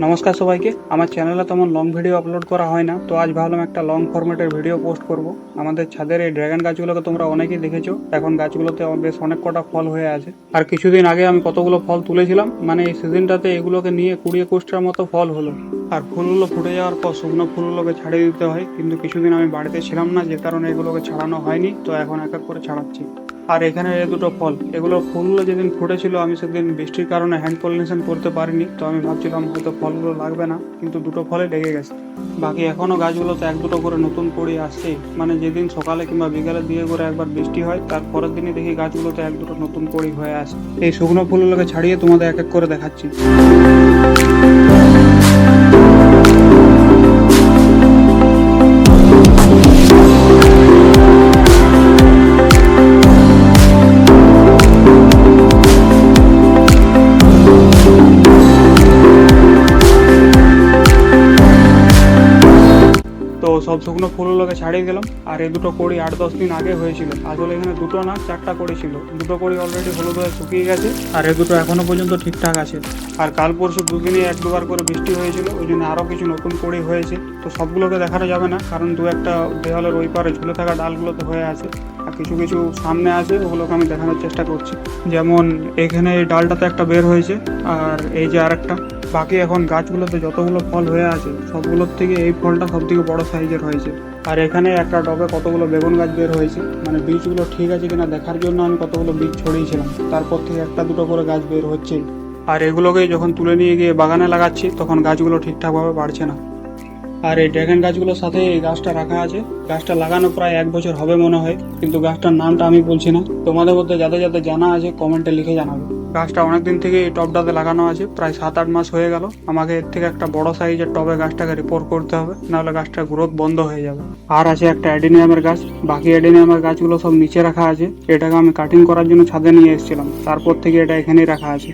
নমস্কার সবাইকে। আমার চ্যানেলে তেমন লং ভিডিও আপলোড করা হয় না, তো আজ ভাবলাম একটা লং ফরম্যাটের ভিডিও পোস্ট করব। আমাদের ছাদের এই ড্রাগন গাছগুলোকে তোমরা অনেকেই দেখেছো, এখন গাছগুলোতে বেশ অনেক কটা ফল হয়ে আছে। আর কিছুদিন আগে আমি কতগুলো ফল তুলেছিলাম, মানে এই সিজনটাতে এগুলোকে নিয়ে 20-21টার মতো ফল হলো। আর ফুলগুলো ফুটে যাওয়ার পর শুকনো ফুলগুলোকে ছাড়িয়ে দিতে হয়, কিন্তু কিছুদিন আমি বাড়িতে ছিলাম না, যে কারণে এগুলোকে ছাড়ানো হয়নি, তো এখন এক এক করে ছাড়াচ্ছি। আর এখানে এই দুটো ফল, এগুলো ফুলগুলো যেদিন ফুটেছিল আমি সেদিন বৃষ্টির কারণে হ্যান্ড পলিনেশন করতে পারিনি, তো আমি ভাবছিলাম হয়তো ফলগুলো লাগবে না, কিন্তু দুটো ফলে লেগে গেছে। বাকি এখনো গাছগুলোতে এক দুটো করে নতুন কড়ি আসছে, মানে যেদিন সকালে কিংবা বিকালের দিকে করে একবার বৃষ্টি হয় তার পরের দিনই দেখি গাছগুলোতে এক দুটো নতুন কড়ি হয়ে আসে। এই শুকনো ফুলগুলোকে ছাড়িয়ে তোমাদের এক এক করে দেখাচ্ছি। তো সব শুকনো ফুলগুলোকে ছাড়িয়ে দিলাম। আর এই দুটো কড়ি 8-10 দিন আগে হয়েছিল, আসলে এখানে দুটো না 4টা কড়ি ছিল। দুটো কড়ি অলরেডি হলুদ হয়ে শুকিয়ে গেছে, আর এই দুটো এখনো পর্যন্ত ঠিকঠাক আছে। আর কাল পরশু দুদিনই 1-2বার করে বৃষ্টি হয়েছিল, ওই জন্য আরও কিছু নতুন কড়ি হয়েছে। তো সবগুলোকে দেখানো যাবে না, কারণ দু একটা দেওয়ালের ওই পারে ঝুলে থাকা ডালগুলোতে হয়ে আছে, আর কিছু কিছু সামনে আছে, ওগুলোকে আমি দেখানোর চেষ্টা করছি। যেমন এখানে এই ডালটাতে একটা বের হয়েছে, আর এই যে আরেকটা। বাকি এখন গাছগুলোতে যতগুলো ফল হয়ে আছে সবগুলোর থেকে এই ফলটা সব থেকে বড় সাইজের হয়েছে। আর এখানে একটা টবে কতগুলো বেগুন গাছ বের হয়েছে, মানে বীজগুলো ঠিক আছে কিনা দেখার জন্য আমি কতগুলো বীজ ছড়িয়েছিলাম, তারপর থেকে একটা দুটো করে গাছ বের হচ্ছে। আর এগুলোকেই যখন তুলে নিয়ে গিয়ে বাগানে লাগাচ্ছি তখন গাছগুলো ঠিকঠাকভাবে বাড়ছে না। আর এই ড্রাগন গাছগুলোর সাথে এই গাছটা রাখা আছে। গাছটা লাগানো প্রায় 1 বছর হবে মনে হয়, কিন্তু গাছটার নামটা আমি বলছি না। তোমাদের মধ্যে যাদের যাদের জানা আছে কমেন্টে লিখে জানাবে। গাছটা অনেকদিন থেকে এই টবটাতে লাগানো আছে, প্রায় 7-8 মাস হয়ে গেল। আমাকে এর থেকে একটা বড় সাইজের টবে গাছটাকে রিপোর্ট করতে হবে, নাহলে গাছটার গ্রোথ বন্ধ হয়ে যাবে। আর আছে একটা অ্যাডিনিয়ামের গাছ, বাকি অ্যাডিনিয়ামের গাছগুলো সব নিচে রাখা আছে। এটাকে আমি কাটিং করার জন্য ছাদে নিয়ে এসেছিলাম, তারপর থেকে এটা এখানেই রাখা আছে।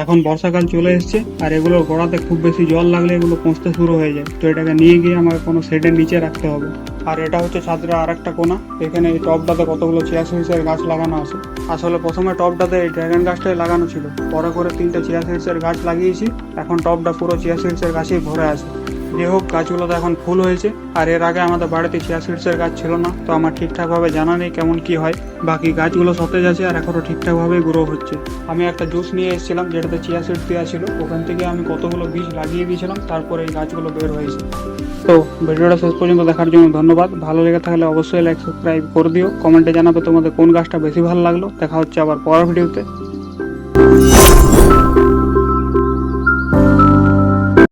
এখন বর্ষাকাল চলে এসছে, আর এগুলোর গোড়াতে খুব বেশি জল লাগলে এগুলো পচতে শুরু হয়ে যায়, তো এটাকে নিয়ে গিয়ে আমাকে কোনো শেডের নিচে রাখতে হবে। আর এটা হচ্ছে ছাদের আর একটা কোণা। এখানে এই টবটাতে কতগুলো চিয়া সিডসের গাছ লাগানো আছে। আসলে প্রথমে টবটাতে এই ড্রাগন গাছটাই লাগানো ছিল, পরে করে 3টে চিয়া সিডসের গাছ লাগিয়েছি। এখন টবটা পুরো চিয়া সিডসের গাছেই ভরে আছে। যে হোক, গাছগুলোতে এখন ফুল হয়েছে। আর এর আগে আমাদের বাড়িতে চিয়া সিডসের গাছ ছিল না, তো আমার ঠিকঠাকভাবে জানা নেই কেমন কি হয়। বাকি গাছগুলো সতেজ আছে আর এখনো ঠিকঠাকভাবে গ্রো হচ্ছে। আমি একটা জুস নিয়ে এসেছিলাম যেটাতে চিয়া সিড দেওয়া ছিল, ওখান থেকে আমি কতগুলো বীজ লাগিয়ে দিয়েছিলাম, তারপরে এই গাছগুলো বের হয়েছে। তো ভিডিওটা শেষ পর্যন্ত দেখার জন্য ধন্যবাদ। ভালো লেগে থাকলে অবশ্যই লাইক সাবস্ক্রাইব করে দিও। কমেন্টে জানাবে তোমাদের কোন গাছটা বেশি ভালো লাগলো। দেখা হচ্ছে আবার পরের ভিডিওতে।